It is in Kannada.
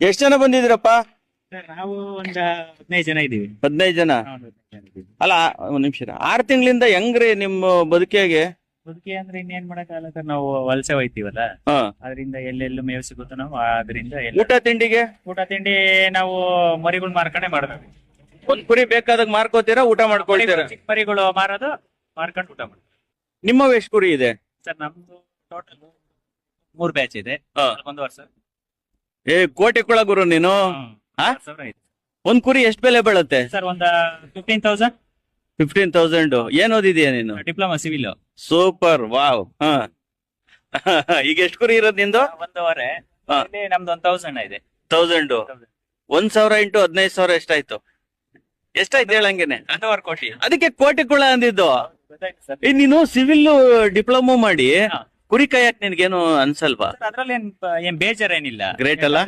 ಎಷ್ಟ್ ಜನ ಬಂದಿದ್ದೀರಪ್ಪ? ಸರ್ ನಾವು ಒಂದ್ 15 ಜನ ಇದೀವಿ. 15 ಜನ. ಅಲ್ಲ ಒಂದ್ ನಿಮಿಷ, 6 ತಿಂಗಳಿಂದ ಹೆಂಗ್ರಿ ನಿಮ್ಮ ಬದುಕಿಗೆ? ಬದುಕಿ ಅಂದ್ರೆ ಇನ್ನೇನ್ ಮಾಡಕ್ಕಾಗಲ್ಲ ಸರ್, ನಾವು ವಲಸೆ ಹೋಯ್ತೀವಲ್ಲ, ಹಾ. ಅದರಿಂದ ಎಲ್ಲೆಲ್ಲೂ ಮೇವು ಸಿಗುತ್ತೋ ನಾವು ಅದರಿಂದ ಊಟ ತಿಂಡಿಗೆ? ಊಟ ತಿಂಡಿ ನಾವು ಮರಿಗಳು ಮಾರ್ಕೊಂಡೆ ಮಾಡ್ತೀವಿ. ಒಂದ್ ಕುರಿ ಬೇಕಾದಾಗ ಮಾರ್ಕೋತೀರಾ, ಊಟ ಮಾಡ್ಕೊಳ್ತೀರಾ? ಚಿಕ್ಕ ಮರಿಗಳು ಮಾರೋದು, ಮಾರ್ಕೊಂಡು ಊಟ ಮಾಡ್ತೀವಿ. ನಿಮ್ಮ ಎಷ್ಟು ಕುರಿ ಇದೆ? ಸರ್ ನಮ್ದು ಟೋಟಲ್ 3 ಬ್ಯಾಚ್ ಇದೆ. ಹಾ. 1 ವರ್ಷ. ಏ ಕೋಟಿ ಕುಳ ಗುರು ನೀನು. ಹಾ? 10,000 ಇದೆ ಒಂದ್ ಕುರಿ ಎಷ್ಟ್ ಬೆಲೆ ಬೀಳುತ್ತೆ? ಸರ್. ಒಂದ 15,000. 15,000. ಏನ್ ಓದಿದೀಯ ನೀನು? Diploma civil. Super, wow. ಹಾ. ಈಗ ಎಷ್ಟ್ ಕುರಿ ಇರೋದ್ ನಿಂದು? 1.5. ಹಾ. ಇಲ್ಲಿ ನಮ್ದು 1,000 ಇದೆ. 1000. 1,000 ಇಂಟು 15,000 ಎಷ್ಟಾಯ್ತು? ಎಷ್ಟಾಯ್ತು ಹೇಳಂಗೇನೆ? 1.5 ಕೋಟಿ. ಅದಕ್ಕೆ ಕೋಟಿ ಕುಳ ಅಂದಿದ್ದು. ಗೊತ್ತಾಯ್ತು ಸರ್. ಏ, ನೀನು ಸಿವಿಲ್ ಡಿಪ್ಲೊಮಾ ಮಾಡಿ ಹಾ. ಕುರಿ ಕಾಯಕ್ ನಿನ್ಗೇನು ಅನ್ಸಲ್ವಾ? ಅದ್ರಲ್ಲಿ ಏನ್ ಬೇಜಾರೇನಿಲ್ಲ. ಗ್ರೇಟ್ ಅಲ್ಲ?